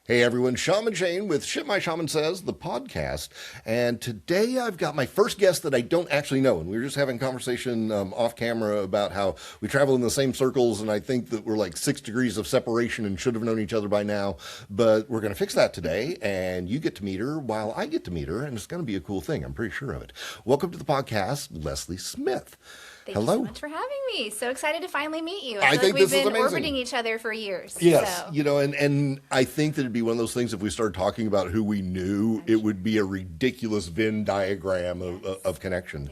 Hey everyone, Shaman Shane with My Shaman Says, the podcast. And today I've got my first guest that I don't actually know. And we were just having a conversation off camera about how we travel in the same circles. And I think that we're like 6 degrees of separation and should have known each other by now. But we're going to fix that today. And you get to meet her while I get to meet her. And it's going to be a cool thing. I'm pretty sure of it. Welcome to the podcast, Leslie Smith. Thank Hello. you so much for having me. So excited to finally meet you. I feel think like we've this is been amazing. orbiting each other for years. Yes, so. and I think that it'd be one of those things if we started talking about who we knew, it would be a ridiculous Venn diagram of connection.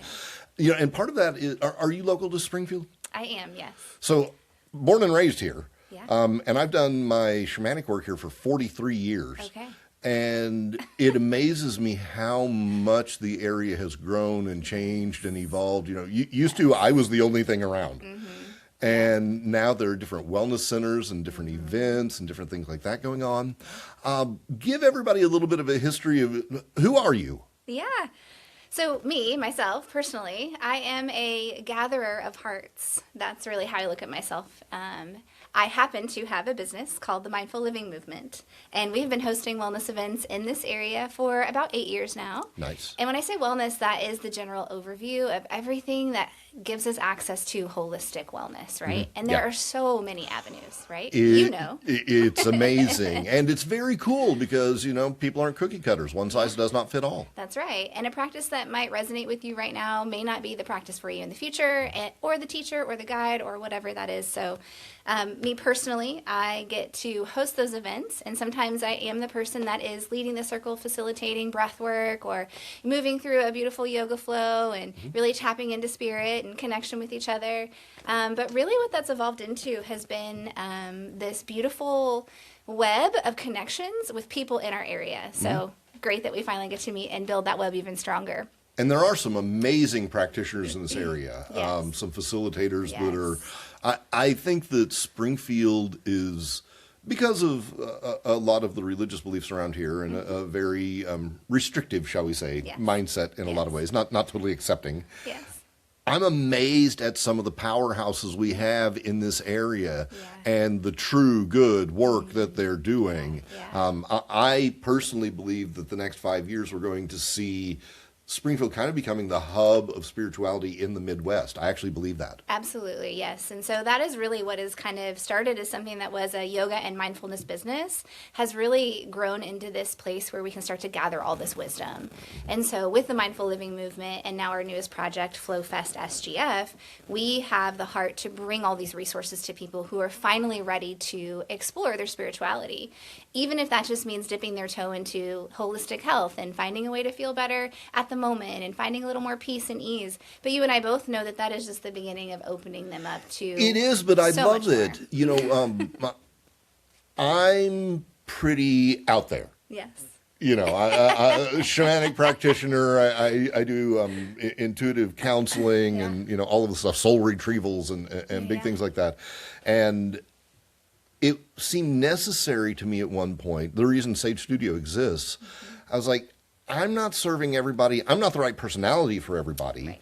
Yes. And part of that is, are you local to Springfield? I am, yes. So, born and raised here. Yeah. And I've done my shamanic work here for 43 years. Okay. And it amazes me how much the area has grown and changed and evolved. Used to, I was the only thing around. Mm-hmm. And now there are different wellness centers and different events and different things like that going on. Give everybody a little bit of a history of who are you? Yeah. So myself, personally, I am a gatherer of hearts. That's really how I look at myself. I happen to have a business called the Mindful Living Movement, and we've been hosting wellness events in this area for about 8 years now. Nice. And when I say wellness, that is the general overview of everything that gives us access to holistic wellness, right? Mm-hmm. And there are so many avenues, right? It's amazing. And it's very cool because, people aren't cookie cutters. One size does not fit all. That's right. And a practice that might resonate with you right now may not be the practice for you in the future, or the teacher or the guide or whatever that is. So me personally, I get to host those events, and sometimes I am the person that is leading the circle, facilitating breath work or moving through a beautiful yoga flow and really tapping into spirit and connection with each other. But really what that's evolved into has been this beautiful web of connections with people in our area. So great that we finally get to meet and build that web even stronger. And there are some amazing practitioners in this area, Yes. Some facilitators that are, Yes. I think that Springfield is, because of a lot of the religious beliefs around here and a very restrictive, shall we say, Yes. mindset in a lot of ways, not totally accepting. Yes. I'm amazed at some of the powerhouses we have in this area Yeah. and the true good work that they're doing. Yeah. I personally believe that the next 5 years we're going to see Springfield kind of becoming the hub of spirituality in the Midwest. I actually believe that. Absolutely, yes. And so that is really what is kind of started as something that was a yoga and mindfulness business, has really grown into this place where we can start to gather all this wisdom. And so with the Mindful Living Movement and now our newest project, Flow Fest SGF, we have the heart to bring all these resources to people who are finally ready to explore their spirituality. Even if that just means dipping their toe into holistic health and finding a way to feel better at the moment and finding a little more peace and ease. But you and I both know that that is just the beginning of opening them up to It is, but I so love much it. more. I'm pretty out there. Yes. Shamanic practitioner. I do intuitive counseling and all of the stuff, soul retrievals and big things like that. And it seemed necessary to me at one point. The reason Sage Studio exists, I was like, I'm not serving everybody. I'm not the right personality for everybody.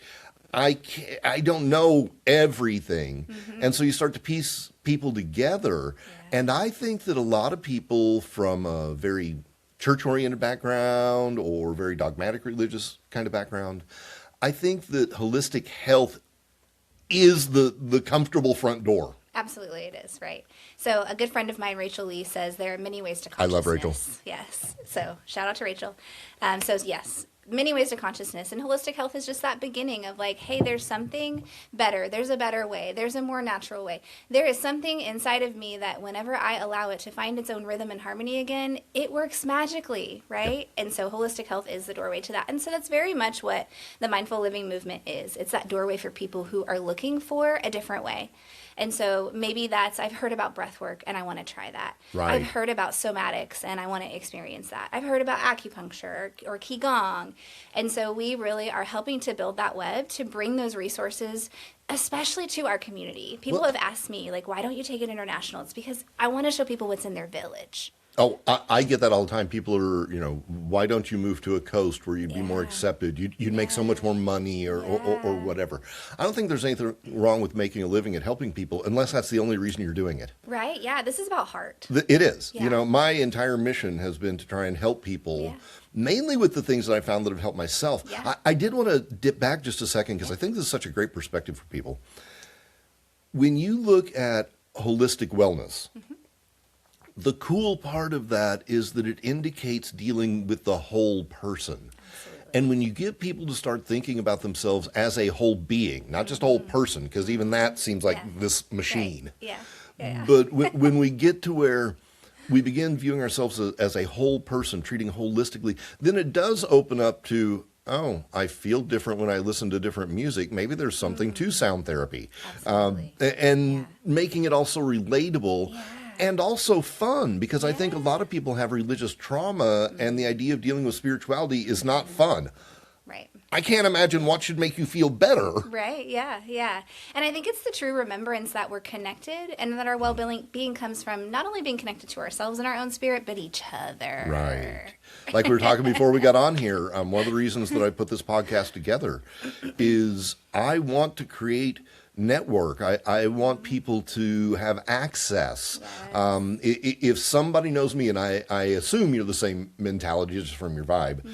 Right. I don't know everything. And so you start to piece people together. Yeah. And I think that a lot of people from a very church-oriented background or very dogmatic religious kind of background, I think that holistic health is the comfortable front door. Absolutely, it is, right? So a good friend of mine, Rachel Lee, says there are many ways to I consciousness. love Rachel. Yes. So shout out to Rachel. So yes, many ways to consciousness. And holistic health is just that beginning of like, hey, there's something better. There's a better way. There's a more natural way. There is something inside of me that whenever I allow it to find its own rhythm and harmony again, it works magically, right? And so holistic health is the doorway to that. And so that's very much what the Mindful Living Movement is. It's that doorway for people who are looking for a different way. And so maybe I've heard about breath work and I want to try that. Right. I've heard about somatics and I want to experience that. I've heard about acupuncture or Qigong. And so we really are helping to build that web to bring those resources, especially to our community. People have asked me, like, why don't you take it international? It's because I want to show people what's in their village. Oh, I get that all the time. People are, why don't you move to a coast where you'd be more Yeah. accepted? You'd make so much more money or Yeah. whatever. I don't think there's anything wrong with making a living at helping people unless that's the only reason you're doing it. Right? Yeah. This is about heart. It is. Yeah. My entire mission has been to try and help people, Yeah. mainly with the things that I found that have helped myself. Yeah. I did want to dip back just a second because I think this is such a great perspective for people. When you look at holistic wellness, the cool part of that is that it indicates dealing with the whole person. Absolutely. And when you get people to start thinking about themselves as a whole being, not just a whole person, because even that seems like Yeah. this machine. Right. Yeah. Yeah. But when we get to where we begin viewing ourselves as a whole person, treating holistically, then it does open up to, oh, I feel different when I listen to different music. Maybe there's something to sound therapy. Absolutely. And Yeah. making it also relatable. Yeah. And also fun, because I think a Yeah. lot of people have religious trauma, and the idea of dealing with spirituality is not fun. Right. I can't imagine what should make you feel better. Right. Yeah. Yeah. And I think it's the true remembrance that we're connected and that our well-being comes from not only being connected to ourselves and our own spirit, but each other. Right. Like we were talking before we got on here, one of the reasons that I put this podcast together is I want to create network. I want people to have access. Yes. If somebody knows me, and I assume you're the same mentality just from your vibe,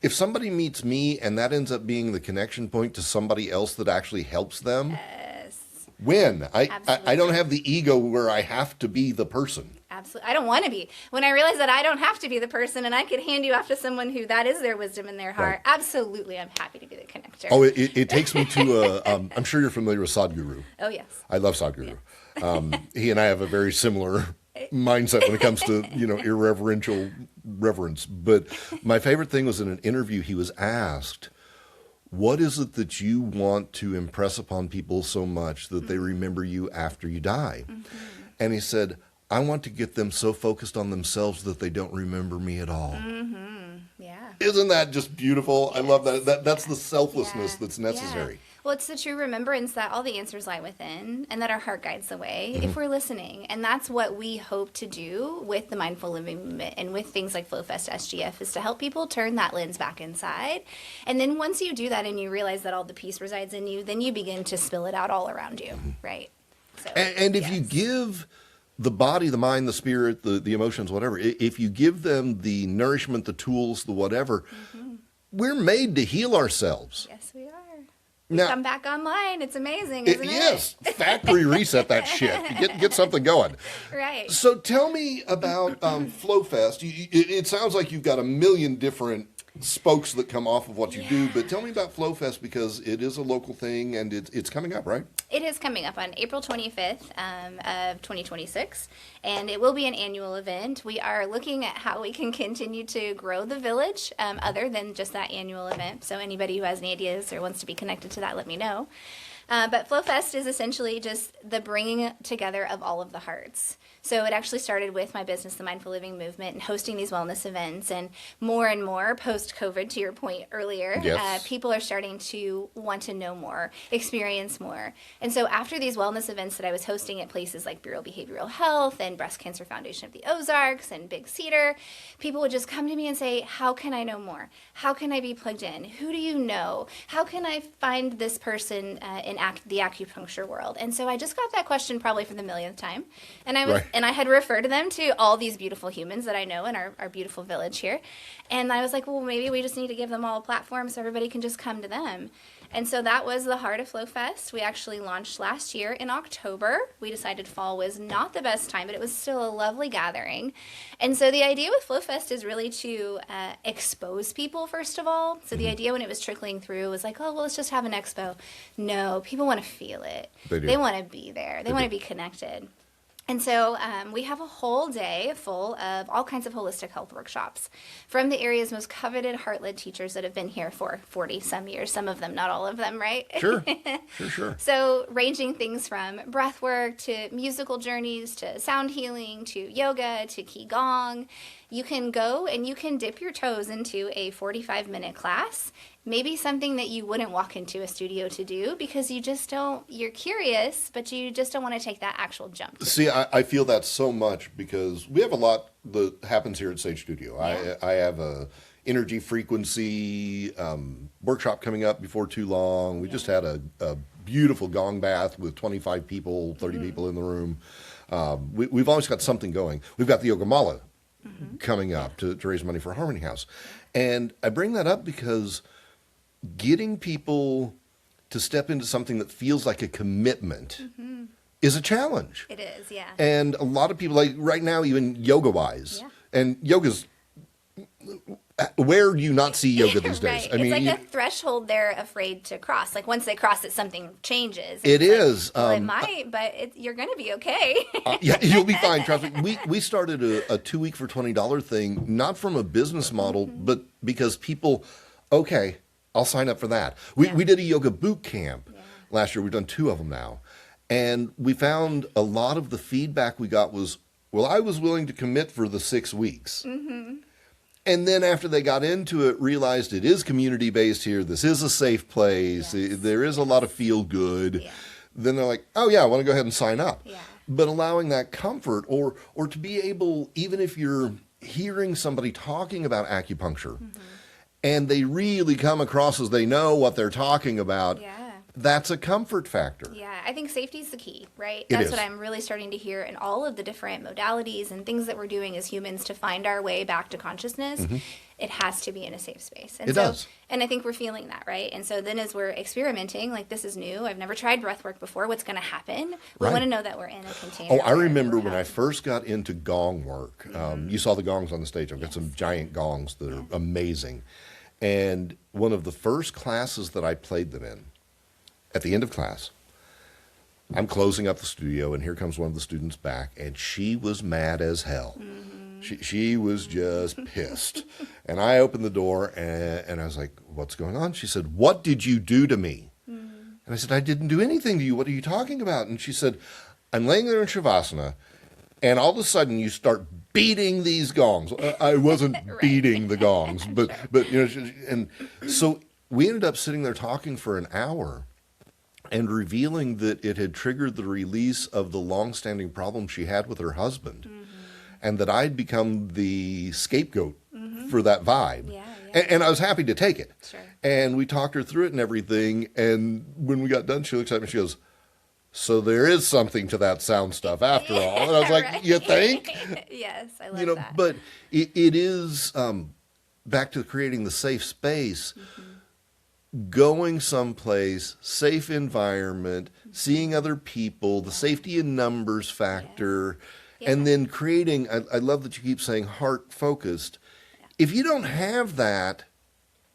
if somebody meets me and that ends up being the connection point to somebody else that actually helps them, Yes. win. I don't Absolutely. have the ego where I have to be the person. Absolutely. I don't want to be. When I realize that I don't have to be the person and I could hand you off to someone who that is their wisdom in their heart, Right. absolutely, I'm happy to be the connector. Oh, it takes me to I'm sure you're familiar with Sadhguru. Oh, yes. I love Sadhguru. He and I have a very similar mindset when it comes to, irreverential reverence. But my favorite thing was in an interview, he was asked, what is it that you want to impress upon people so much that they remember you after you die? And he said, I want to get them so focused on themselves that they don't remember me at all. Yeah. Isn't that just beautiful? I love that. That's the selflessness Yeah. that's necessary. Yeah. Well, it's the true remembrance that all the answers lie within and that our heart guides the way if we're listening. And that's what we hope to do with the Mindful Living Movement and with things like FlowFest SGF is to help people turn that lens back inside. And then once you do that and you realize that all the peace resides in you, then you begin to spill it out all around you, right? So, And if you yes. give the body, the mind, the spirit, the emotions, whatever, if you give them the nourishment, the tools, the whatever, we're made to heal ourselves. Yes, we are. Now, Come back online. It's amazing, isn't it? yes, factory reset that shit. Get something going. Right. So tell me about FlowFest. It sounds like you've got a million different spokes that come off of what you do, but tell me about FlowFest because it is a local thing and it's coming up, right? It is coming up on April 25th of 2026, and it will be an annual event. We are looking at how we can continue to grow the village other than just that annual event. So anybody who has any ideas or wants to be connected to that, let me know. But FlowFest is essentially just the bringing together of all of the hearts. So it actually started with my business, the Mindful Living Movement, and hosting these wellness events. And more, post-COVID, to your point earlier, Yes. people are starting to want to know more, experience more. And so after these wellness events that I was hosting at places like Bureau of Behavioral Health and Breast Cancer Foundation of the Ozarks and Big Cedar, people would just come to me and say, how can I know more? How can I be plugged in? Who do you know? How can I find this person in the acupuncture world? And so I just got that question probably for the millionth time. And I had referred them to all these beautiful humans that I know in our beautiful village here. And I was like, well, maybe we just need to give them all a platform so everybody can just come to them. And so that was the heart of FlowFest. We actually launched last year in October. We decided fall was not the best time, but it was still a lovely gathering. And so the idea with FlowFest is really to expose people, first of all. So the idea when it was trickling through was like, oh, well, let's just have an expo. No, people want to feel it. They do. They want to be there. They want to be connected. And so we have a whole day full of all kinds of holistic health workshops from the area's most coveted heart-led teachers that have been here for 40-some years. Some of them, not all of them, right? Sure. So ranging things from breath work to musical journeys to sound healing to yoga to Qigong. You can go and you can dip your toes into a 45-minute class maybe something that you wouldn't walk into a studio to do because you just don't, you're curious, but you just don't want to take that actual jump. See, I feel that so much because we have a lot that happens here at Sage Studio. Yeah. I have a energy frequency workshop coming up before too long. We just had a beautiful gong bath with 25 people, 30 people in the room. We've always got something going. We've got the Yoga Mala coming up to raise money for Harmony House. And I bring that up because getting people to step into something that feels like a commitment is a challenge. It is, yeah. And a lot of people, like right now, even yoga-wise, Yeah. and yoga's, where do you not see yoga these days? Right. It's like a threshold they're afraid to cross. Like once they cross it, something changes. It is. Like, well, it might, but you're going to be okay. Yeah, you'll be fine. Trust me. We started a 2-week for $20 thing, not from a business model, but because people, okay, I'll sign up for that. We did a yoga boot camp last year. We've done 2 of them now. And we found a lot of the feedback we got was, well, I was willing to commit for the 6 weeks. And then after they got into it, realized it is community-based here. This is a safe place. Yes. There is a lot of feel-good. Yeah. Then they're like, oh, yeah, I want to go ahead and sign up. Yeah. But allowing that comfort or to be able, even if you're hearing somebody talking about acupuncture and they really come across as they know what they're talking about, that's a comfort factor. Yeah, I think safety is the key, right? It That's is. what I'm really starting to hear in all of the different modalities and things that we're doing as humans to find our way back to consciousness. It has to be in a safe space. And It does. And I think we're feeling that, right? And so then as we're experimenting, like this is new, I've never tried breath work before, what's going to happen? We Right. want to know that we're in a container. Oh, I where remember we're when I healthy. first got into gong work. You saw the gongs on the stage. I've got some giant gongs that are amazing. And one of the first classes that I played them in, at the end of class, I'm closing up the studio, and here comes one of the students back, and she was mad as hell. She was just pissed. And I opened the door, and I was like, what's going on? She said, what did you do to me? And I said, I didn't do anything to you. What are you talking about? And she said, I'm laying there in Shavasana, and all of a sudden you start beating these gongs. I wasn't beating the gongs, but you know, and so we ended up sitting there talking for an hour and revealing that it had triggered the release of the long-standing problem she had with her husband, and that I'd become the scapegoat for that vibe. Yeah. And I was happy to take it. Sure. And we talked her through it and everything, and when we got done, she looks at me and she goes, so there is something to that sound stuff after all. And I was like, Right. you think? Yes, I love that. But it is back to creating the safe space, going someplace, safe environment, seeing other people, the safety in numbers factor, and then creating, I love that you keep saying heart focused. If you don't have that,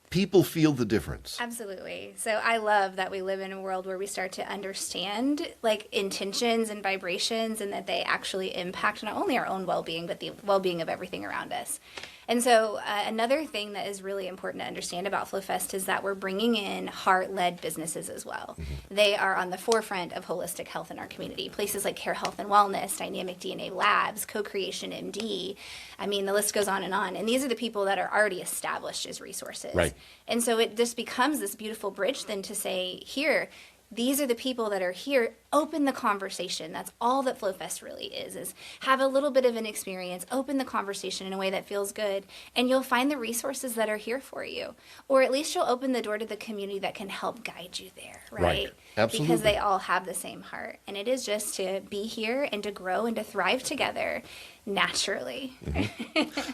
people feel the difference. Absolutely. So I love that we live in a world where we start to understand like intentions and vibrations and that they actually impact not only our own well-being, but the well-being of everything around us. And so another thing that is really important to understand about FlowFest is that we're bringing in heart-led businesses as well. They are on the forefront of holistic health in our community. Places like Care Health and Wellness, Dynamic DNA Labs, Co-Creation MD. I mean, the list goes on. And these are the people that are already established as resources. Right. And so it just becomes this beautiful bridge then to say, here, these are the people that are here. Open the conversation. That's all that FlowFest really is have a little bit of an experience, open the conversation in a way that feels good, and you'll find the resources that are here for you. Or at least you'll open the door to the community that can help guide you there, right? Absolutely. Because they all have the same heart. And it is just to be here and to grow and to thrive together naturally.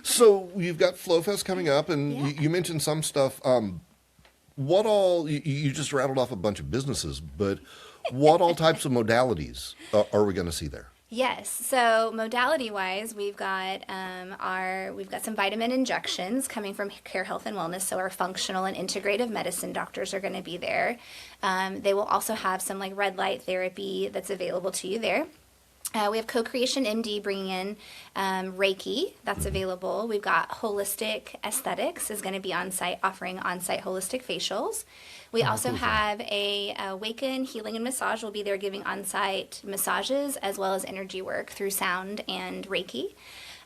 So you've got FlowFest coming up, and you mentioned some stuff. What all, you just rattled off a bunch of businesses, but what all types of modalities are we going to see there? Yes. So modality-wise, we've got some vitamin injections coming from Care Health and Wellness. So our functional and integrative medicine doctors are going to be there. They will also have some like red light therapy that's available to you there. We have Co-Creation MD bringing in Reiki, that's available. We've got Holistic Aesthetics is going to be on site, offering on-site holistic facials. We also have a Awaken Healing and Massage will be there giving on-site massages as well as energy work through sound and Reiki.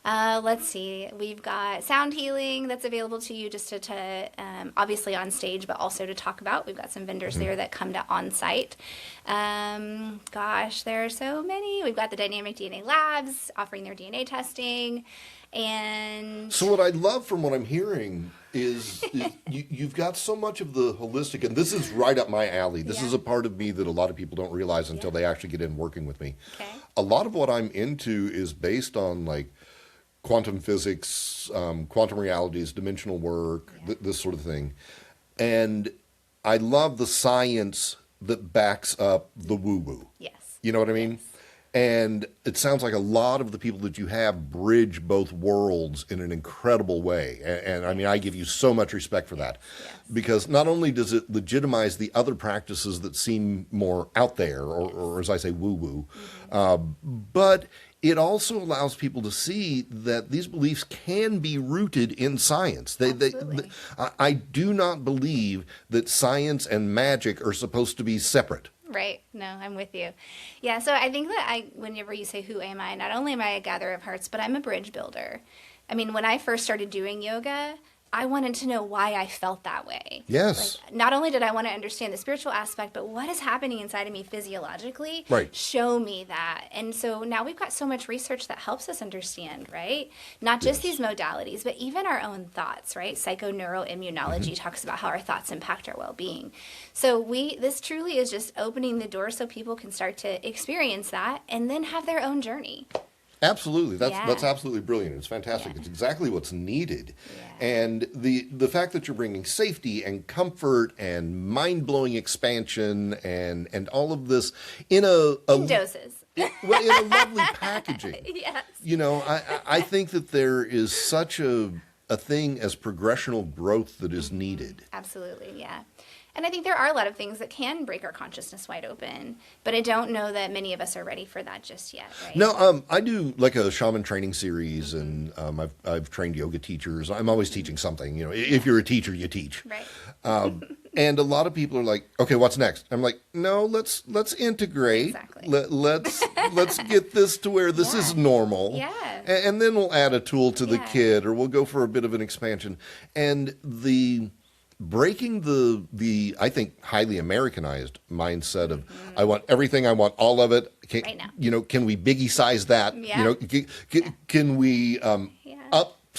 Let's see. We've got sound healing that's available to you just to obviously on stage, but also to talk about. We've got some vendors there that come to on site. Gosh, there are so many. We've got the Dynamic DNA Labs offering their DNA testing. And so what I love from what I'm hearing is you've got so much of the holistic, and this is right up my alley. This is a part of me that a lot of people don't realize until they actually get in working with me. Okay. A lot of what I'm into is based on like quantum physics, quantum realities, dimensional work, this sort of thing. And I love the science that backs up the woo-woo. Yes. You know what I mean? Yes. And it sounds like a lot of the people that you have bridge both worlds in an incredible way. And I mean, I give you so much respect for that. Yes. Because not only does it legitimize the other practices that seem more out there, or as I say, woo-woo, but it also allows people to see that these beliefs can be rooted in science. I do not believe that science and magic are supposed to be separate. Right. No, I'm with you. Yeah. So I think that whenever you say, who am I? Not only am I a gatherer of hearts, but I'm a bridge builder. I mean, when I first started doing yoga, I wanted to know why I felt that way. Yes. Like, not only did I want to understand the spiritual aspect, but what is happening inside of me physiologically? Right. Show me that. And so now we've got so much research that helps us understand, right? Not just these modalities, but even our own thoughts, right? Psychoneuroimmunology talks about how our thoughts impact our well-being. So this truly is just opening the door so people can start to experience that and then have their own journey. Absolutely. That's absolutely brilliant. It's fantastic. Yeah. It's exactly what's needed. Yeah. And the fact that you're bringing safety and comfort and mind-blowing expansion and all of this in In doses. well, in a lovely packaging. Yes. You know, I think that there is such a thing as progressional growth that is needed. Absolutely, yeah. And I think there are a lot of things that can break our consciousness wide open, but I don't know that many of us are ready for that just yet, right? No, I do like a shaman training series, and I've trained yoga teachers. I'm always teaching something. You know, if you're a teacher, you teach. Right. And a lot of people are like, okay, what's next? I'm like, no, let's integrate. Exactly. Let's get this to where this is normal. Yeah. And then we'll add a tool to the Yeah. kid, or we'll go for a bit of an expansion. And breaking the I think highly Americanized mindset of I want everything, I want all of it. Right now. You know, can we biggie size that? Yeah. You know, can we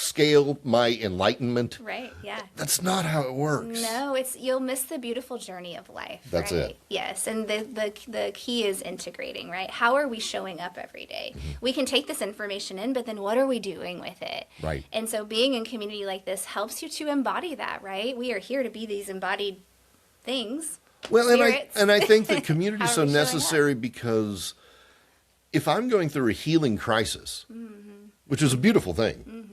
upscale my enlightenment? Right, yeah. That's not how it works. No, you'll miss the beautiful journey of life. That's right? it. Yes, and the key is integrating, right? How are we showing up every day? We can take this information in, but then what are we doing with it? Right. And so being in community like this helps you to embody that, right? We are here to be these embodied things. Well, spirits. and I think that community is How so are we showing necessary because if I'm going through a healing crisis, which is a beautiful thing,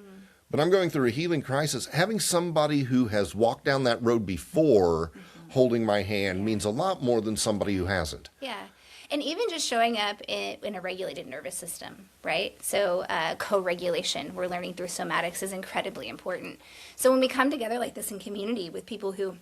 but I'm going through a healing crisis, having somebody who has walked down that road before holding my hand means a lot more than somebody who hasn't. Yeah. And even just showing up in a regulated nervous system, right? So co-regulation, we're learning through somatics, is incredibly important. So when we come together like this in community with people who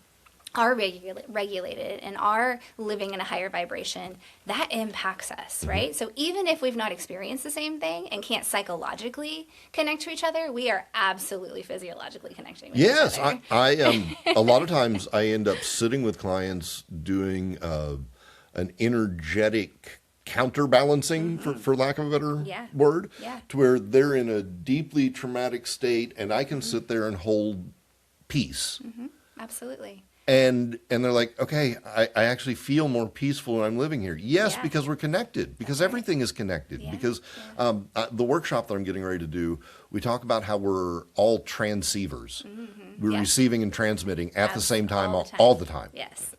are regulated and are living in a higher vibration, that impacts us, right? So even if we've not experienced the same thing and can't psychologically connect to each other, we are absolutely physiologically connecting with each other. I a lot of times I end up sitting with clients doing an energetic counterbalancing, for lack of a better word, to where they're in a deeply traumatic state and I can sit there and hold peace. Absolutely. And they're like, okay, I actually feel more peaceful when I'm living here. Yes, because we're connected, because everything is connected. Because the workshop that I'm getting ready to do, we talk about how we're all transceivers. We're receiving and transmitting at the same time, all the time. Yes.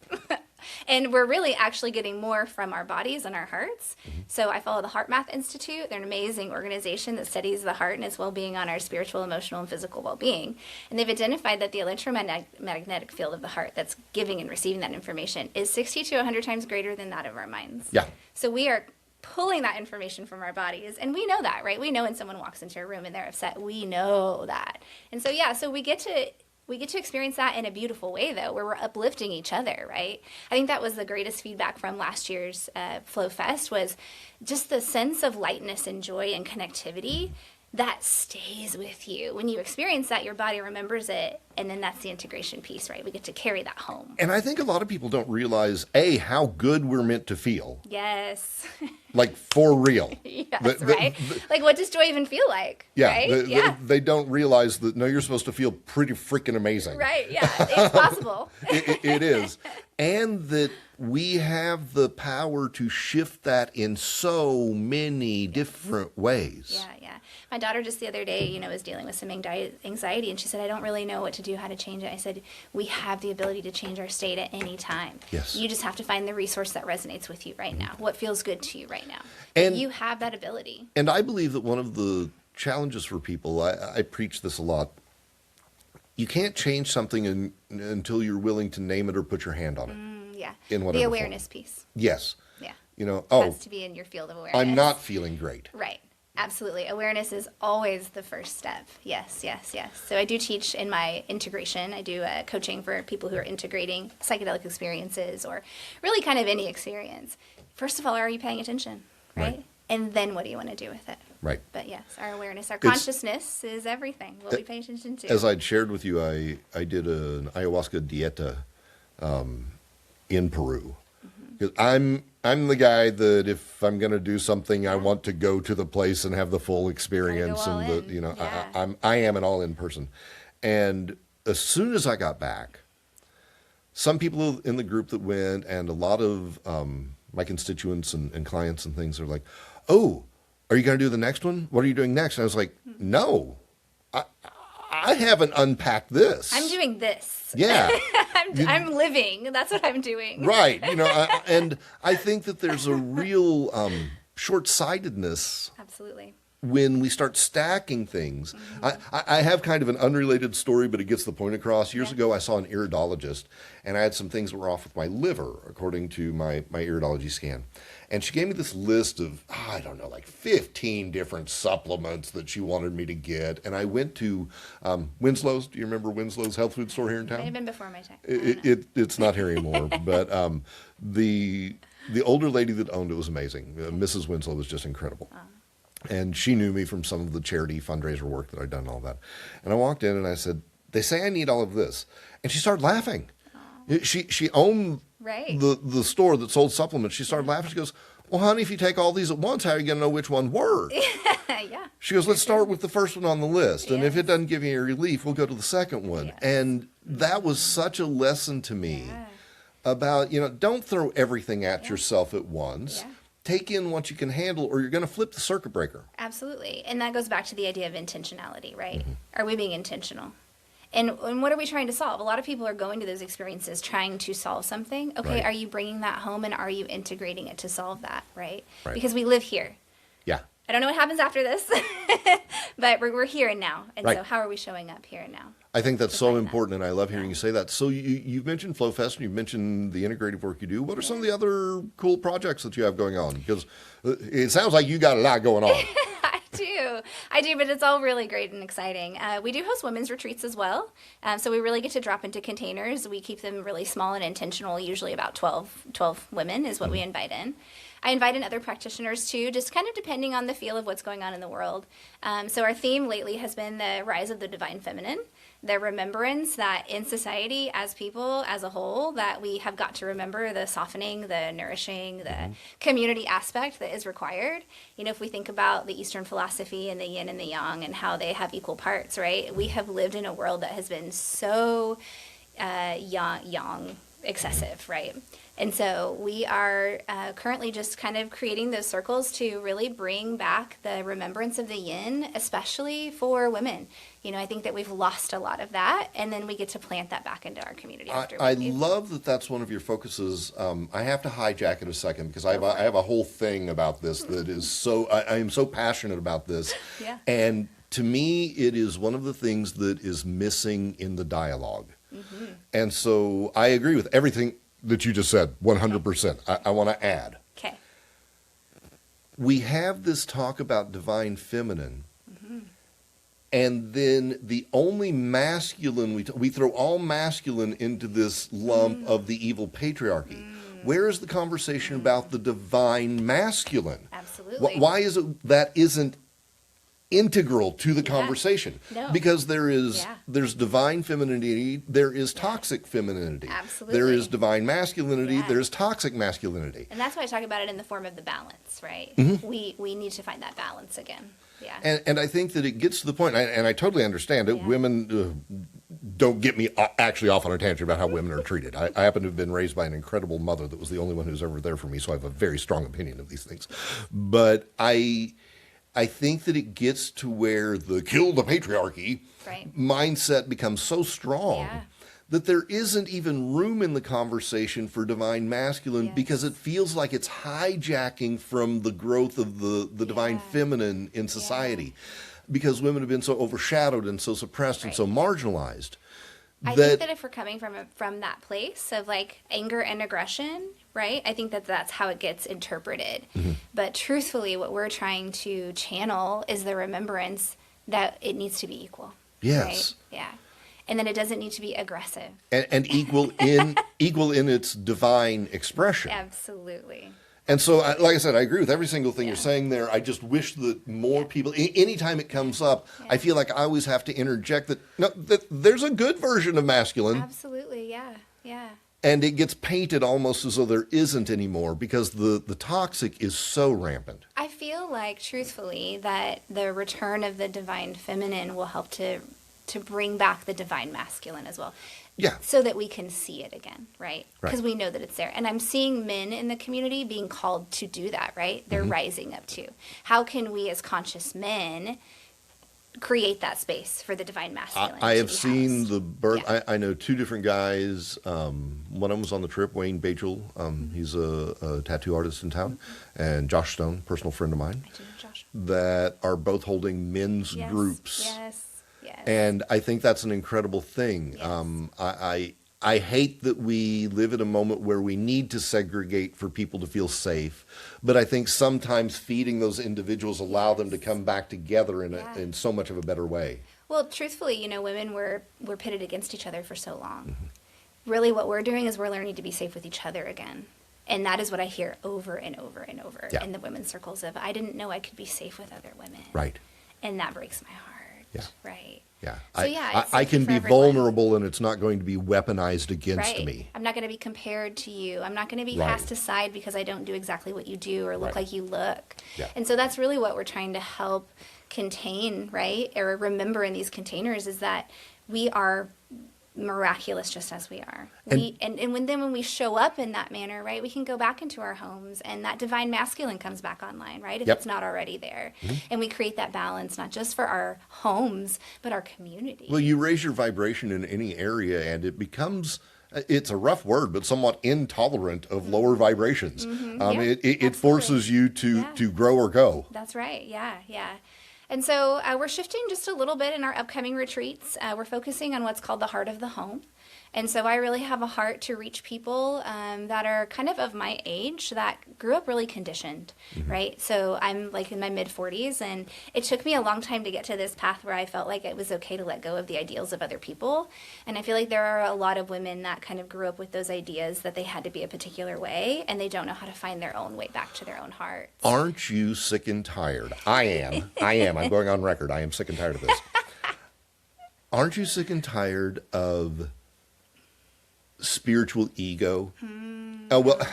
And we're really actually getting more from our bodies and our hearts. So I follow the Heart Math Institute. They're an amazing organization that studies the heart and its well-being on our spiritual, emotional, and physical well-being. And they've identified that the electromagnetic field of the heart that's giving and receiving that information is 60 to 100 times greater than that of our minds. Yeah. So we are pulling that information from our bodies. And we know that, right? We know when someone walks into a room and they're upset. We know that. And so, so we get to experience that in a beautiful way, though, where we're uplifting each other, right? I think that was the greatest feedback from last year's Flow Fest was just the sense of lightness and joy and connectivity that stays with you. When you experience that, your body remembers it, and then that's the integration piece, right? We get to carry that home. And I think a lot of people don't realize, A, how good we're meant to feel. Yes. Like, for real. Yes, right? Like, what does joy even feel like? Yeah, right? they don't realize that, no, you're supposed to feel pretty freaking amazing. Right, yeah, it's possible. It is. And that we have the power to shift that in so many different ways. Yeah. My daughter just the other day, was dealing with some anxiety, and she said, I don't really know what to do, how to change it. I said, we have the ability to change our state at any time. Yes. You just have to find the resource that resonates with you right now, what feels good to you right now. And you have that ability. And I believe that one of the challenges for people, I preach this a lot, you can't change something until you're willing to name it or put your hand on it. Yeah. In whatever the awareness form. Piece. Yes. Yeah. It has to be in your field of awareness. I'm not feeling great. Right. Absolutely. Awareness is always the first step. Yes. So I do teach in my integration. I do coaching for people who are integrating psychedelic experiences or really kind of any experience. First of all, are you paying attention? Right? And then what do you want to do with it? Right. But yes, our awareness, our consciousness is everything. What we pay attention to. As I'd shared with you, I did an ayahuasca dieta in Peru. Because I'm the guy that if I'm going to do something, I want to go to the place and have the full experience, and I am an all-in person. And as soon as I got back, some people in the group that went, and a lot of my constituents and clients and things are like, "Oh, are you going to do the next one? What are you doing next?" And I was like, "No, I haven't unpacked this. I'm doing this." Yeah. I'm living. That's what I'm doing. Right. And I think that there's a real short-sightedness. Absolutely. When we start stacking things. I have kind of an unrelated story, but it gets the point across. Years ago, I saw an iridologist, and I had some things that were off with my liver, according to my iridology scan. And she gave me this list of, I don't know, like 15 different supplements that she wanted me to get. And I went to Winslow's. Do you remember Winslow's health food store here in town? It had been before my time. It's not here anymore. But the older lady that owned it was amazing. Mrs. Winslow was just incredible. And she knew me from some of the charity fundraiser work that I'd done and all that. And I walked in and I said, "They say I need all of this." And she started laughing. She owned the store that sold supplements. She started laughing. She goes, "Well, honey, if you take all these at once, how are you going to know which one worked?" Yeah. She goes, "Let's start with the first one on the list. And if it doesn't give you any relief, we'll go to the second one." Yes. And that was such a lesson to me about, don't throw everything at yourself at once. Yeah. Take in what you can handle, or you're going to flip the circuit breaker. Absolutely. And that goes back to the idea of intentionality, right? Are we being intentional? And what are we trying to solve? A lot of people are going to those experiences trying to solve something. Okay, are you bringing that home, and are you integrating it to solve that, right? Because we live here. Yeah. I don't know what happens after this, but we're here and now. And so how are we showing up here and now? I think that's so important, and I love hearing you say that. So you've mentioned Flow Fest, and you've mentioned the integrative work you do. What are some of the other cool projects that you have going on? Because it sounds like you got a lot going on. I do, but it's all really great and exciting. We do host women's retreats as well. So we really get to drop into containers. We keep them really small and intentional, usually about 12 women is what we invite in. I invite in other practitioners too, just kind of depending on the feel of what's going on in the world. So our theme lately has been the rise of the divine feminine, the remembrance that in society as people as a whole that we have got to remember the softening, the nourishing, the community aspect that is required. If we think about the Eastern philosophy and the yin and the yang and how they have equal parts, right? We have lived in a world that has been so yang excessive, right? And so we are currently just kind of creating those circles to really bring back the remembrance of the yin, especially for women. I think that we've lost a lot of that, and then we get to plant that back into our community after. I love that that's one of your focuses. I have to hijack it a second because I have a whole thing about this that is so, I am so passionate about this. Yeah. And to me, it is one of the things that is missing in the dialogue. And so I agree with everything that you just said, 100%. I want to add. Okay. We have this talk about divine feminine, and then the only masculine, we throw all masculine into this lump of the evil patriarchy. Where is the conversation about the divine masculine? Absolutely. Why is it that isn't integral to the conversation. No. Because there's divine femininity, there is toxic femininity. Absolutely. There is divine masculinity, Yeah. there's toxic masculinity. And that's why I talk about it in the form of the balance, right? We need to find that balance again. Yeah. And I think that it gets to the point, and I totally understand it. Women don't get me actually off on a tangent about how women are treated. I happen to have been raised by an incredible mother that was the only one who's ever there for me, so I have a very strong opinion of these things. But I think that it gets to where the kill the patriarchy mindset becomes so strong that there isn't even room in the conversation for divine masculine because it feels like it's hijacking from the growth of the divine feminine in society because women have been so overshadowed and so suppressed and so marginalized. I think that if we're coming from that place of like anger and aggression, right? I think that that's how it gets interpreted. But truthfully, what we're trying to channel is the remembrance that it needs to be equal. Yes. Right? Yeah. And then it doesn't need to be aggressive. And equal in its divine expression. Absolutely. And so, like I said, I agree with every single thing you're saying there. I just wish that more people, anytime it comes up, I feel like I always have to interject that there's a good version of masculine. Absolutely, yeah. And it gets painted almost as though there isn't anymore because the toxic is so rampant. I feel like, truthfully, that the return of the divine feminine will help to bring back the divine masculine as well. Yeah. So that we can see it again, right? Because we know that it's there. And I'm seeing men in the community being called to do that, right? They're rising up to. How can we as conscious men create that space for the divine masculine? I have seen housed? the birth. I know two different guys. One of them was on the trip, Wayne Bajel. He's a tattoo artist in town. And Josh Stone, personal friend of mine, I do, Josh. that are both holding men's groups. Yes. And I think that's an incredible thing. Yes. I hate that we live in a moment where we need to segregate for people to feel safe, but I think sometimes feeding those individuals allow them to come back together in so much of a better way. Well, truthfully, women were pitted against each other for so long. Really what we're doing is we're learning to be safe with each other again. And that is what I hear over and over and over in the women's circles of, I didn't know I could be safe with other women. Right. And that breaks my heart. Yeah. Right. Yeah. So I can be vulnerable and it's not going to be weaponized against me. I'm not going to be compared to you. I'm not going to be cast aside because I don't do exactly what you do or look like you look. Yeah. And so that's really what we're trying to help contain, right? Or remember in these containers is that we are miraculous just as we are. When we show up in that manner, right, we can go back into our homes and that divine masculine comes back online, right, if it's not already there. And we create that balance not just for our homes but our community. Well, you raise your vibration in any area and it becomes, it's a rough word, but somewhat intolerant of lower vibrations. It forces you to grow or go. That's right. Yeah. And so we're shifting just a little bit in our upcoming retreats. We're focusing on what's called the heart of the home. And so I really have a heart to reach people that are kind of my age that grew up really conditioned, right? So I'm like in my mid-40s, and it took me a long time to get to this path where I felt like it was okay to let go of the ideals of other people. And I feel like there are a lot of women that kind of grew up with those ideas that they had to be a particular way, and they don't know how to find their own way back to their own heart. Aren't you sick and tired? I am. I'm going on record. I am sick and tired of this. Aren't you sick and tired of spiritual ego? Oh, well,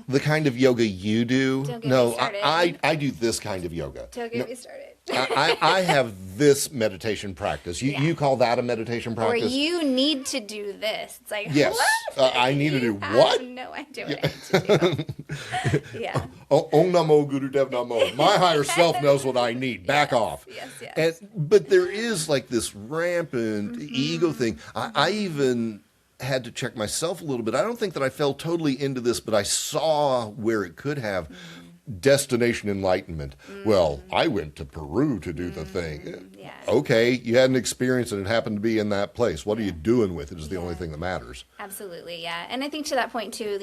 the kind of yoga you do. Don't get me started. I do this kind of yoga. Don't get me started. I have this meditation practice. You call that a meditation practice? Or you need to do this. It's like, yes. What? I need to do I what? have no idea what I need to do. Yeah. Om Namo Gurudev Namo. My higher self knows what I need. Back off. Yes. But there is like this rampant ego thing. I even had to check myself a little bit. I don't think that I fell totally into this, but I saw where it could have destination enlightenment. Well, I went to Peru to do the thing. Yeah. Okay, you had an experience and it happened to be in that place. What are you doing with it is the only thing that matters. Absolutely, yeah. And I think to that point too,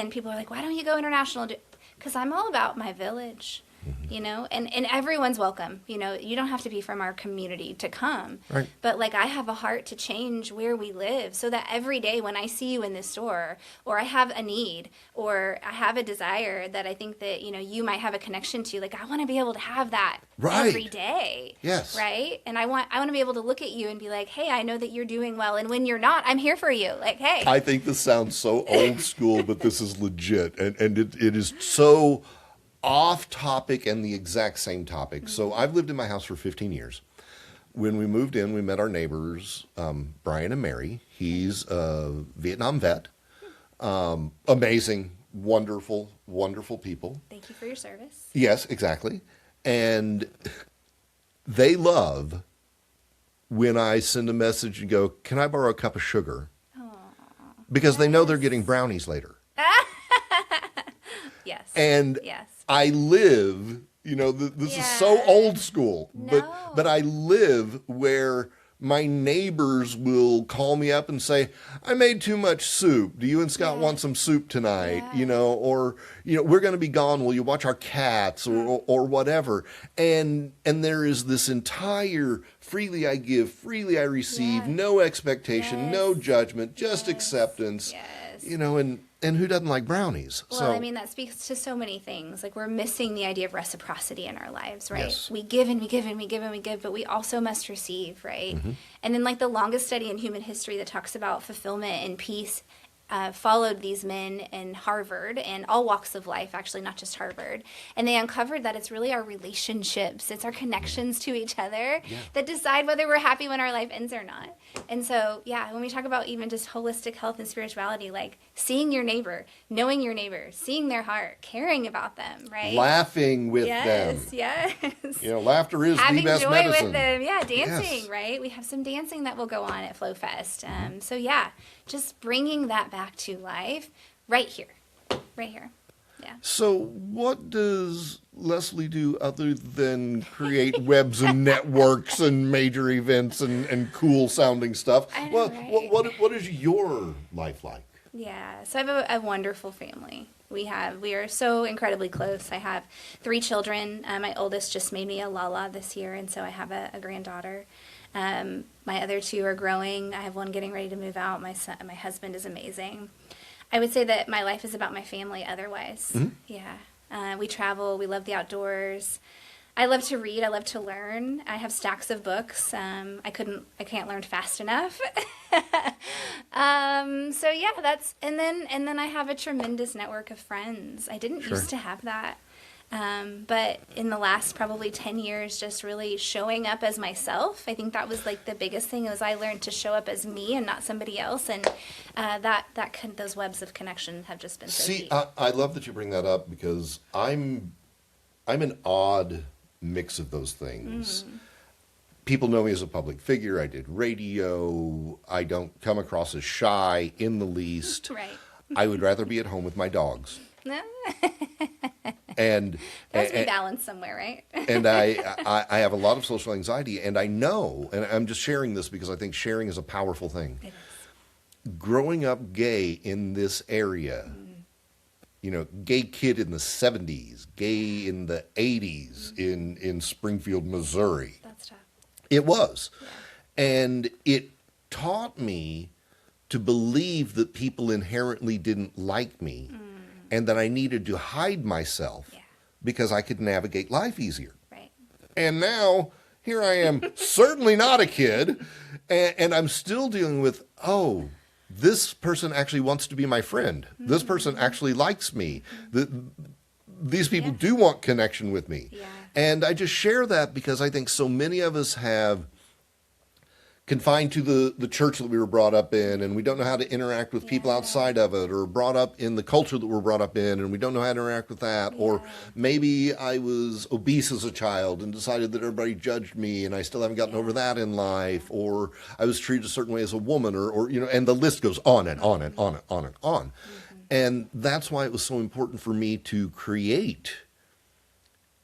people are like, why don't you go international? Because I'm all about my village. and everyone's welcome. You don't have to be from our community to come. Right. But like, I have a heart to change where we live so that every day when I see you in the store, or I have a need, or I have a desire that I think that, you might have a connection to, like, I want to be able to have that Right. every day. Yes. Right. And I want to be able to look at you and be like, hey, I know that you're doing well. And when you're not, I'm here for you. Like, hey. I think this sounds so old school, but this is legit. And it is so off topic and the exact same topic. So I've lived in my house for 15 years. When we moved in, we met our neighbors, Brian and Mary. He's a Vietnam vet. Amazing, wonderful, wonderful people. Thank you for your service. Yes, exactly. And they love when I send a message and go, can I borrow a cup of sugar? Because they know they're getting brownies later. Yes. And yes. I live, this is so Yeah. old school, No. but I live where my neighbors will call me up and say, I made too much soup. Do you and Scott want some soup tonight? Yeah. Or we're going to be gone. Will you watch our cats or whatever? And there is this entire freely I give, freely I receive, Yes. no expectation, Yes. no judgment, just Yes. acceptance. Yes. And who doesn't like brownies? Well, that speaks to so many things. Like, we're missing the idea of reciprocity in our lives, right? Yes. We give and we give and we give and we give, but we also must receive, right? And then, like, the longest study in human history that talks about fulfillment and peace followed these men in Harvard and all walks of life, actually, not just Harvard. And they uncovered that it's really our relationships, it's our connections to each other that decide whether we're happy when our life ends or not. And so, when we talk about even just holistic health and spirituality, like seeing your neighbor, knowing your neighbor, seeing their heart, caring about them, right? Laughing with them. Yes. Laughter is Having the best joy medicine. with them. Yeah, dancing, Yes. right? We have some dancing that will go on at Flow Fest. So just bringing that back to life right here. Yeah. So what does Leslie do other than create webs and networks and major events and cool sounding stuff? I know, right? What is your life like? Yeah, so I have a wonderful family. We are so incredibly close. I have 3 children. My oldest just made me a Lala this year, and so I have a granddaughter. My other 2 are growing. I have one getting ready to move out. My husband is amazing. I would say that my life is about my family otherwise. Mm-hmm. Yeah. We travel. We love the outdoors. I love to read. I love to learn. I have stacks of books. I can't learn fast enough. So yeah, and then I have a tremendous network of friends. I didn't used to have that. But in the last probably 10 years, just really showing up as myself. I think that was like the biggest thing, was I learned to show up as me and not somebody else. And those webs of connection have just been so deep. I love that you bring that up, because I'm an odd mix of those things. People know me as a public figure. I did radio. I don't come across as shy in the least. Right. I would rather be at home with my dogs. And There has to be balance somewhere, right? and I have a lot of social anxiety, and I know, and I'm just sharing this because I think sharing is a powerful thing. It is. Growing up gay in this area, gay kid in the 70s, gay in the 80s in Springfield, Missouri. That's tough. It was. Yeah. And it taught me to believe that people inherently didn't like me and that I needed to hide myself because I could navigate life easier. Right. And now, here I am, certainly not a kid, and I'm still dealing with, this person actually wants to be my friend. This person actually likes me. These people do want connection with me. Yeah. And I just share that because I think so many of us have confined to the church that we were brought up in, and we don't know how to interact with people outside of it, or brought up in the culture that we're brought up in, and we don't know how to interact with that. Or maybe I was obese as a child and decided that everybody judged me, and I still haven't gotten over that in life. Or I was treated a certain way as a woman, or and the list goes on and on and on and on and on. And that's why it was so important for me to create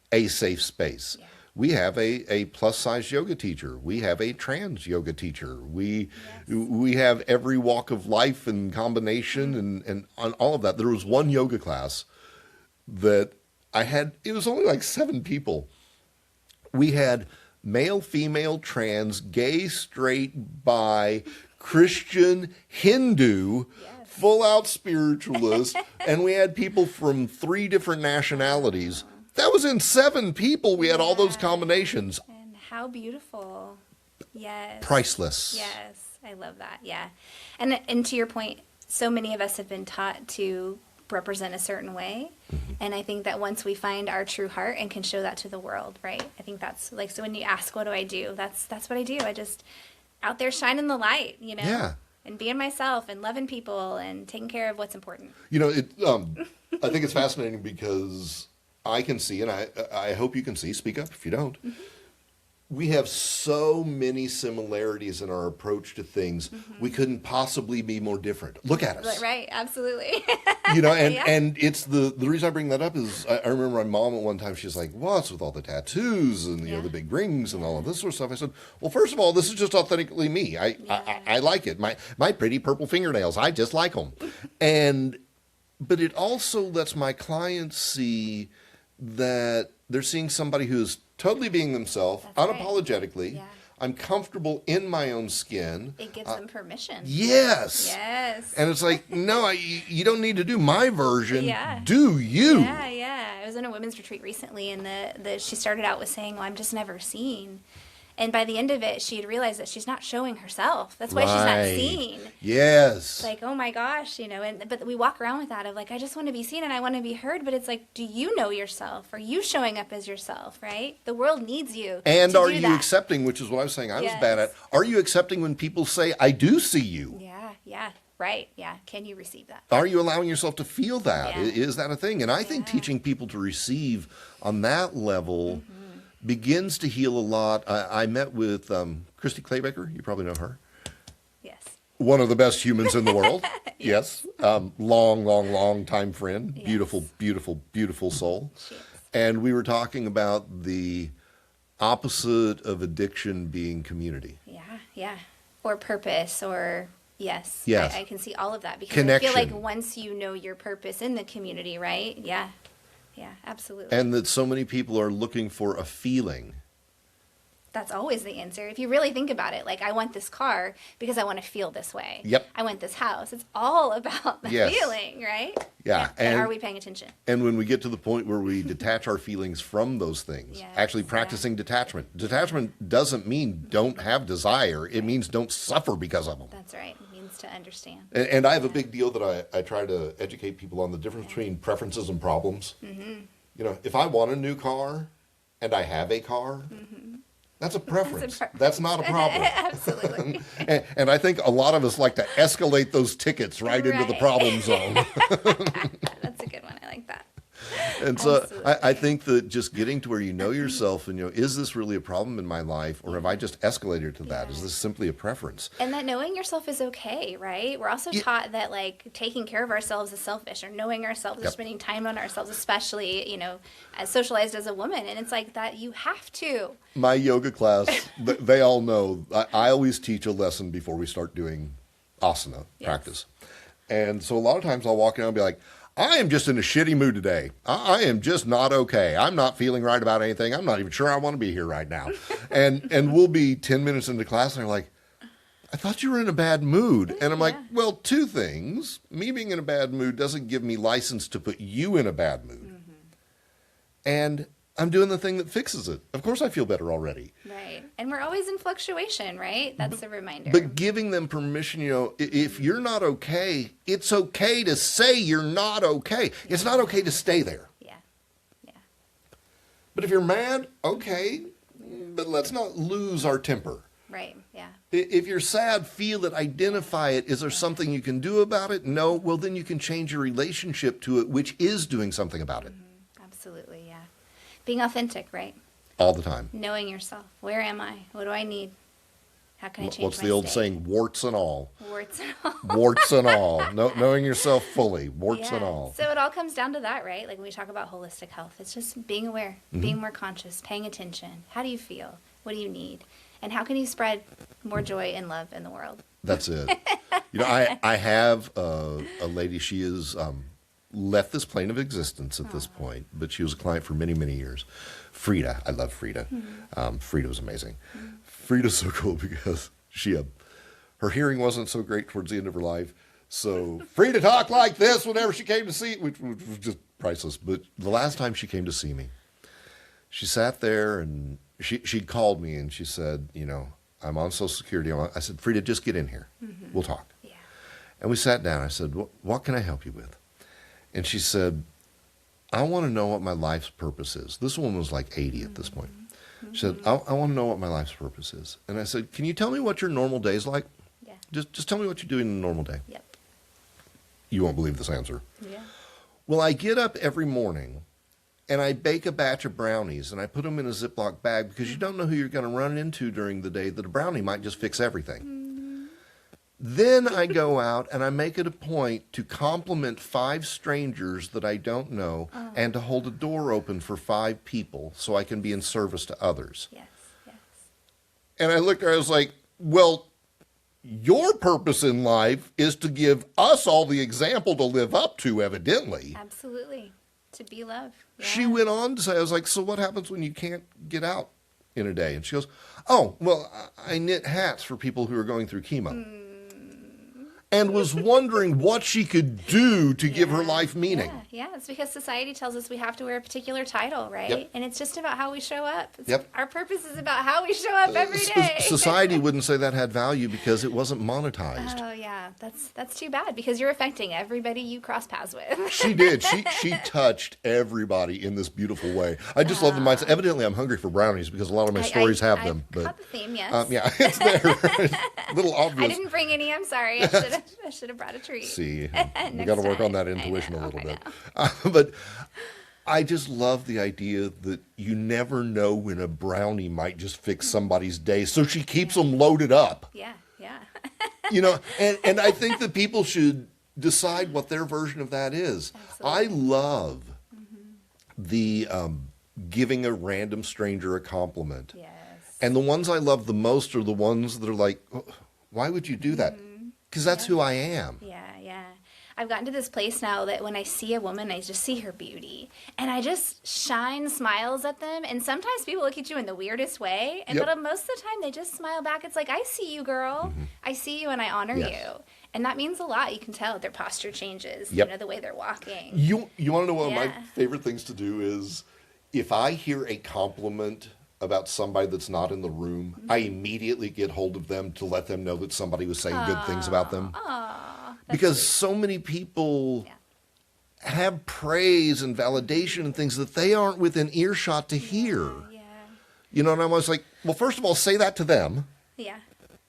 a safe space. We have a plus-size yoga teacher. We have a trans yoga teacher. We have every walk of life and combination and on all of that. There was one yoga class that it was only like 7 people. We had male, female, trans, gay, straight, bi, Christian, Hindu, Yes. full out spiritualist, and we had people from 3 different nationalities. That was in 7 people. We had all those Yeah. combinations. And how beautiful. Yes. Priceless. Yes. I love that. Yeah. And to your point, so many of us have been taught to represent a certain way. And I think that once we find our true heart and can show that to the world, right? I think that's like, so when you ask, what do I do? That's what I do. I just out there shining the light, you know? Yeah. And being myself and loving people and taking care of what's important. You know, I think it's fascinating because I can see, and I hope you can see, speak up if you don't. We have so many similarities in our approach to things. We couldn't possibly be more different. Look at us. Right, absolutely. You know, and, Yeah. and it's the reason I bring that up is I remember my mom at one time, she's like, what's with all the tattoos and, you know, Yeah. the big rings and all of this sort of stuff? I said, well, first of all, this is just authentically me. I like it. My pretty purple fingernails, I just like them. But it also lets my clients see that they're seeing somebody who's totally being themselves, That's right. unapologetically. Yeah. I'm comfortable in my own skin. It gives them permission. Yes. Yes. And it's like, no, you don't need to do my version. Yeah. Do you? Yeah. I was in a women's retreat recently, and she started out with saying, well, I'm just never seen. And by the end of it, she had realized that she's not showing herself. That's why she's not Right. seen. Yes. It's like, oh my gosh, you know, but we walk around with that of like, I just want to be seen and I want to be heard. But it's like, do you know yourself? Are you showing up as yourself, right? The world needs you. And to are do you that. accepting, which is what I was saying I was Yes. bad at, are you accepting when people say, I do see you? Yeah, right. Yeah. Can you receive that? Are you allowing yourself to feel that? Yeah. Is that a thing? And I think Yeah. teaching people to receive on that level begins to heal a lot. I met with Christy Claybaker. You probably know her. Yes. One of the best humans in the world. Yes. Long time friend. Yes. Beautiful soul. She is. And we were talking about the opposite of addiction being community. Yeah. Or purpose or yes. Yes. I can see all of that because Connection. I feel like once you know your purpose in the community, right? Yeah, absolutely. And that so many people are looking for a feeling. That's always the answer. If you really think about it, like I want this car because I want to feel this way. Yep. I want this house. It's all about the Yes. feeling, right? Yeah, And and- are we paying attention? And when we get to the point where we detach our feelings from those things, Yes, actually yeah. practicing detachment. Detachment doesn't mean don't have desire. It means don't suffer because of them. That's right. It means to understand. And I have a big deal that I try to educate people on the difference between preferences and problems. You know, if I want a new car and I have a car, that's a preference. preference. That's not a problem. Absolutely. And I think a lot of us like to escalate those tickets right into the Right. problem zone. That's a good one. I like that. And so I Absolutely. think that just getting to where you know yourself and, you know, is this really a problem in my life or have I just escalated to that? Is Yeah. this simply a preference? And that knowing yourself is okay, right? We're also Yeah. taught that like taking care of ourselves is selfish, or knowing ourselves or Yep. spending time on ourselves, especially, you know, as socialized as a woman. And it's like that you have to. My yoga class, they all know, I always teach a lesson before we start doing asana Yes. practice. And so a lot of times I'll walk in and I'll be like, I am just in a shitty mood today. I am just not okay. I'm not feeling right about anything. I'm not even sure I want to be here right now. And we'll be 10 minutes into class and they're like, I thought you were in a bad mood. And I'm like, Yeah. well, 2 things. Me being in a bad mood doesn't give me license to put you in a bad mood. And I'm doing the thing that fixes it. Of course I feel better already. Right. And we're always in fluctuation, right? That's a reminder. But giving them permission, you know, if you're not okay, it's okay to say you're not okay. It's not okay to stay there. Yeah. But if you're mad, okay, but let's not lose our temper. Right. Yeah. If you're sad, feel it, identify it. Is there something you can do about it? No. Well, then you can change your relationship to it, which is doing something about it Absolutely. Yeah. Being authentic, right? all the time. Knowing yourself. Where am I? What do I need? How can I change What's my the old state? saying? Warts and all. Warts and all. Warts and all. Knowing yourself fully. Warts and Yeah. all. So it all comes down to that, right? Like when we talk about holistic health, it's just being aware, Mm-hmm. being more conscious, paying attention. How do you feel? What do you need? And how can you spread more joy and love in the world? That's it. You know, I have a lady, she is left this plane of existence at this point, but she was a client for many, many years. Frida, I love Frida. Frida was amazing. Frida's so cool because her hearing wasn't so great towards the end of her life. So Frida talked like this whenever she came to see, which was just priceless. But the last time she came to see me, she sat there and she called me and she said, I'm on Social Security. I said, Frida, just get in here. We'll talk. Yeah. And we sat down. I said, what can I help you with? And she said, I want to know what my life's purpose is. This woman was like 80 at this point. She said, I want to know what my life's purpose is. And I said, can you tell me what your normal day's like? Yeah. Just tell me what you're doing in a normal day. Yep. You won't believe this answer. Yeah. Well, I get up every morning and I bake a batch of brownies and I put them in a Ziploc bag because you don't know who you're going to run into during the day that a brownie might just fix everything. Then I go out and I make it a point to compliment 5 strangers that I don't know and to hold a door open for 5 people so I can be in service to others. Yes. Yes. And I looked at her, I was like, well, your purpose in life is to give us all the example to live up to, evidently. Absolutely. To be love. Yeah. She went on to say, I was like, so what happens when you can't get out in a day? And she goes, oh, well, I knit hats for people who are going through chemo. And was wondering what she could do to give her life meaning. Yeah, it's because society tells us we have to wear a particular title, right? Yep. And it's just about how we show up. Yep. Our purpose is about how we show up every day. Society wouldn't say that had value because it wasn't monetized. Oh, yeah. That's too bad because you're affecting everybody you cross paths with. She did. She touched everybody in this beautiful way. I just love the mindset. Evidently, I'm hungry for brownies because a lot of my stories have them. I caught the theme, yes. Yeah, it's there. A little obvious. I didn't bring any. I'm sorry. I should have brought a treat. See, we got to work on that intuition a little bit. But I just love the idea that you never know when a brownie might just fix somebody's day. So she keeps them loaded up. Yeah. And I think that people should decide what their version of that is. Absolutely. I love the giving a random stranger a compliment. Yes. And the ones I love the most are the ones that are like, why would you do that? Because that's who I am. Yeah. I've gotten to this place now that when I see a woman, I just see her beauty. And I just shine smiles at them. And sometimes people look at you in the weirdest way. But most of the time, they just smile back. It's like, I see you, girl. I see you and I honor you. And that means a lot. You can tell their posture changes, the way they're walking. You want to know one of my favorite things to do is if I hear a compliment about somebody that's not in the room, I immediately get hold of them to let them know that somebody was saying good things about them. Because so many people have praise and validation and things that they aren't within earshot to hear. And I'm always like, well, first of all, say that to them. Yeah.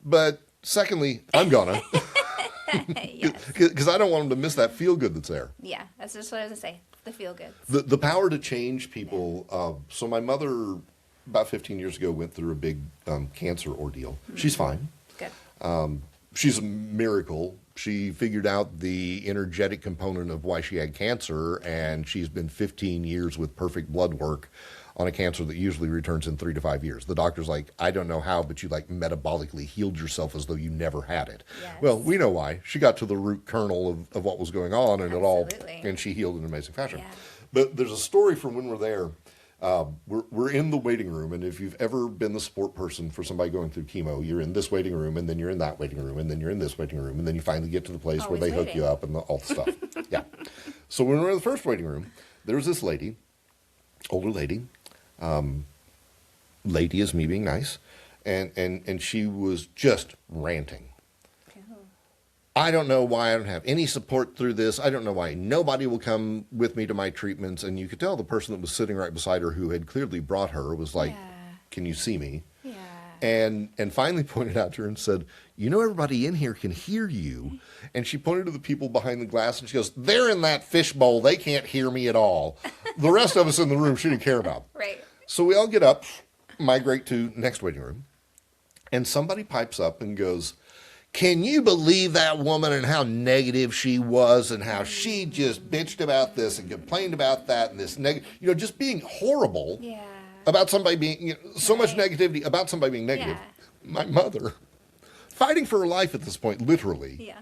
But secondly, I'm gonna. Because I don't want them to miss that feel good that's there. Yeah, that's just what I was going to say. The feel good. The power to change people. So my mother, about 15 years ago, went through a big cancer ordeal. She's fine. Good. She's a miracle. She figured out the energetic component of why she had cancer, and she's been 15 years with perfect blood work on a cancer that usually returns in 3 to 5 years. The doctor's like, I don't know how, but you metabolically healed yourself as though you never had it. Yes. Well, we know why. She got to the root kernel of what was going on, and and she healed in an amazing fashion. Yeah. But there's a story from when we're there. We're in the waiting room, and if you've ever been the support person for somebody going through chemo, you're in this waiting room, and then you're in that waiting room, and then you're in this waiting room, and then you finally get to the place where they hook you up and all the stuff. So when we were in the first waiting room, there was this lady, older lady, lady is me being nice, and she was just ranting. I don't know why I don't have any support through this. I don't know why nobody will come with me to my treatments. And you could tell the person that was sitting right beside her who had clearly brought her was like, can you see me? Yeah. And finally pointed out to her and said, everybody in here can hear you. And she pointed to the people behind the glass and she goes, they're in that fishbowl. They can't hear me at all. The rest of us in the room she didn't care about. Right. So we all get up, migrate to next waiting room. And somebody pipes up and goes, can you believe that woman and how negative she was and how she just bitched about this and complained about that and this just being horrible about somebody being, so much negativity about somebody being negative. My mother, fighting for her life at this point, literally,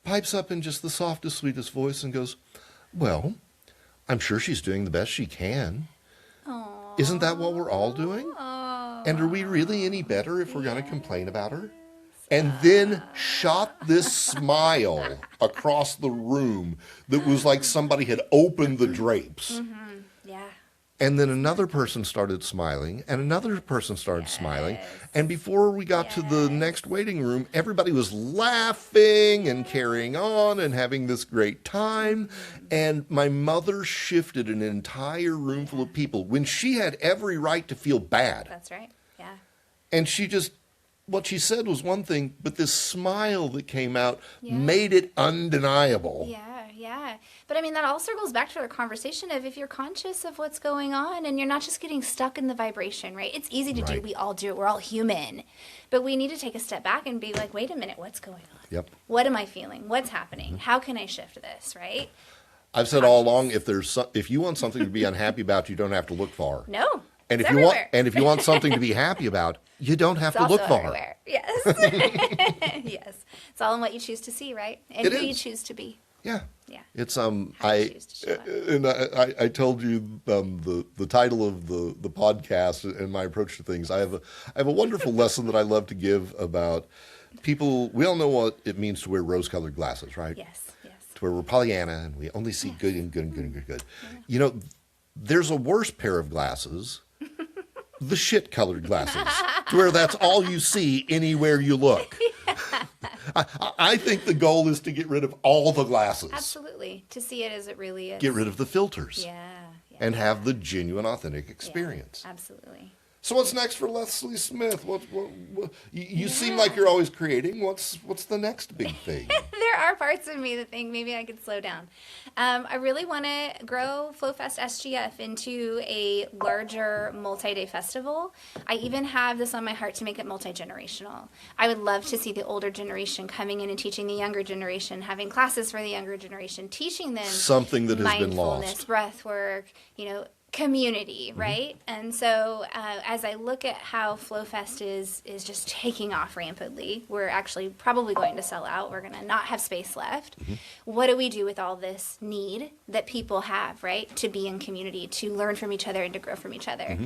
pipes up in just the softest, sweetest voice and goes, Well, I'm sure she's doing the best she can. Aww. Isn't that what we're all doing? Aww. And are we really any better if we're going to complain about her? And then shot this smile across the room that was like somebody had opened the drapes. Mm-hmm. Yeah. And then another person started smiling, and another person started smiling. And before we got to the next waiting room, everybody was laughing and carrying on and having this great time. And my mother shifted an entire room full of people when she had every right to feel bad. That's right. Yeah. And she just, what she said was one thing, but this smile that came out made it undeniable. Yeah. But I mean, that all circles back to our conversation of if you're conscious of what's going on and you're not just getting stuck in the vibration, right? It's easy to do. We all do it. We're all human. But we need to take a step back and be like, wait a minute, what's going on? Yep. What am I feeling? What's happening? How can I shift this, right? I've said all along, if you want something to be unhappy about, you don't have to look far. No. And it's if you want something to be happy about, you don't have to look far. Everywhere. Yes. Yes. It's all in what you choose to see, right? And who you choose to be. Yeah. Yeah. It's How you choose to show up. I told you the title of the podcast and my approach to things. I have a wonderful lesson that I love to give about people. We all know what it means to wear rose-colored glasses, right? Yes. To where we're Pollyanna and we only see good and good and good and good. You know, there's a worse pair of glasses, the shit-colored glasses, to where that's all you see anywhere you look. I think the goal is to get rid of all the glasses. Absolutely. To see it as it really is. Get rid of the filters. Yeah. And have the genuine, authentic experience. Yeah, absolutely. So what's next for Leslie Smith? What you seem like you're always creating. What's the next big thing? There are parts of me that think maybe I could slow down. I really want to grow FlowFest SGF into a larger multi-day festival. I even have this on my heart to make it multi-generational. I would love to see the older generation coming in and teaching the younger generation, having classes for the younger generation, teaching them something that has been lost. Mindfulness, breath work, community, right? And so as I look at how FlowFest is just taking off rampantly, we're actually probably going to sell out. We're going to not have space left. What do we do with all this need that people have, right? To be in community, to learn from each other and to grow from each other.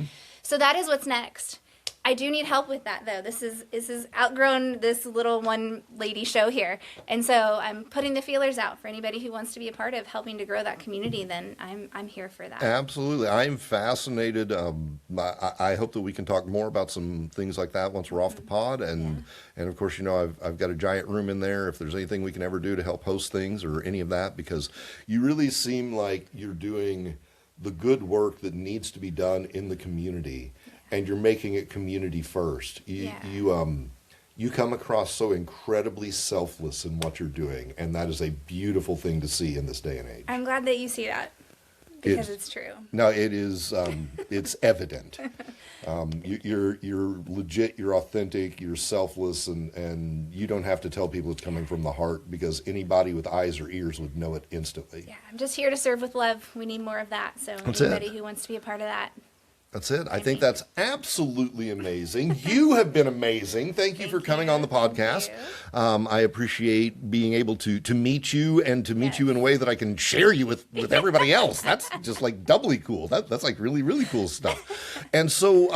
So that is what's next. I do need help with that, though. This is outgrown this little one lady show here. And so I'm putting the feelers out for anybody who wants to be a part of helping to grow that community. Then I'm here for that. Absolutely. I'm fascinated. I hope that we can talk more about some things like that once we're off the pod. And of course, I've got a giant room in there if there's anything we can ever do to help host things or any of that, because you really seem like you're doing the good work that needs to be done in the community. And you're making it community first. You come across so incredibly selfless in what you're doing, and that is a beautiful thing to see in this day and age. I'm glad that you see that, because it's true. No, it is. It's evident. You're legit. You're authentic. You're selfless, and you don't have to tell people it's coming from the heart, because anybody with eyes or ears would know it instantly. Yeah, I'm just here to serve with love. We need more of that. So anybody who wants to be a part of that. That's it. I think that's absolutely amazing. You have been amazing. Thank you for coming on the podcast. I appreciate being able to meet you and to meet you in a way that I can share you with everybody else. That's just like doubly cool. That's like really, really cool stuff. And so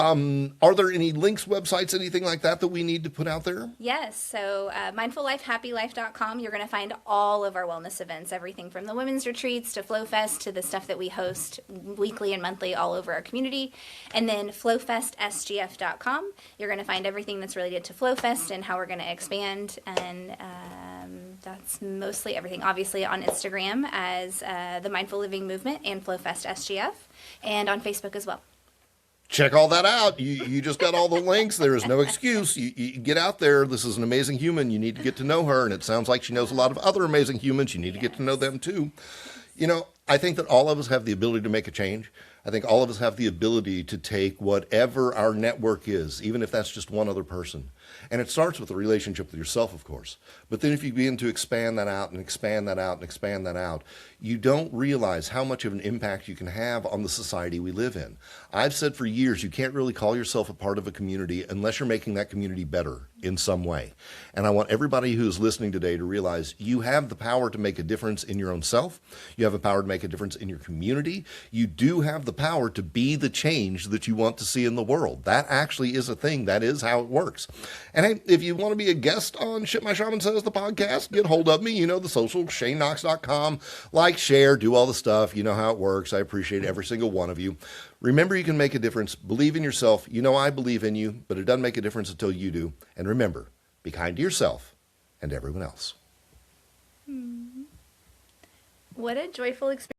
are there any links, websites, anything like that we need to put out there? Yes. So mindfullifehappylife.com, you're going to find all of our wellness events, everything from the women's retreats to FlowFest to the stuff that we host weekly and monthly all over our community. And then flowfestsgf.com, you're going to find everything that's related to FlowFest and how we're going to expand. And that's mostly everything. Obviously on Instagram as the Mindful Living Movement and FlowFest SGF, and on Facebook as well. Check all that out. You just got all the links. There is no excuse. You get out there. This is an amazing human. You need to get to know her. And it sounds like she knows a lot of other amazing humans. You need to get to know them too. I think that all of us have the ability to make a change. I think all of us have the ability to take whatever our network is, even if that's just one other person, And it starts with a relationship with yourself, of course. But then if you begin to expand that out and expand that out and expand that out, you don't realize how much of an impact you can have on the society we live in. I've said for years, you can't really call yourself a part of a community unless you're making that community better in some way. And I want everybody who's listening today to realize you have the power to make a difference in your own self. You have the power to make a difference in your community. You do have the power to be the change that you want to see in the world. That actually is a thing. That is how it works. And hey, if you want to be a guest on Shit My Shaman Says, the podcast, get hold of me. You know the social, ShaneKnox.com. Like, share, do all the stuff. You know how it works. I appreciate every single one of you. Remember, you can make a difference. Believe in yourself. You know I believe in you, but it doesn't make a difference until you do. And remember, be kind to yourself and everyone else. What a joyful experience.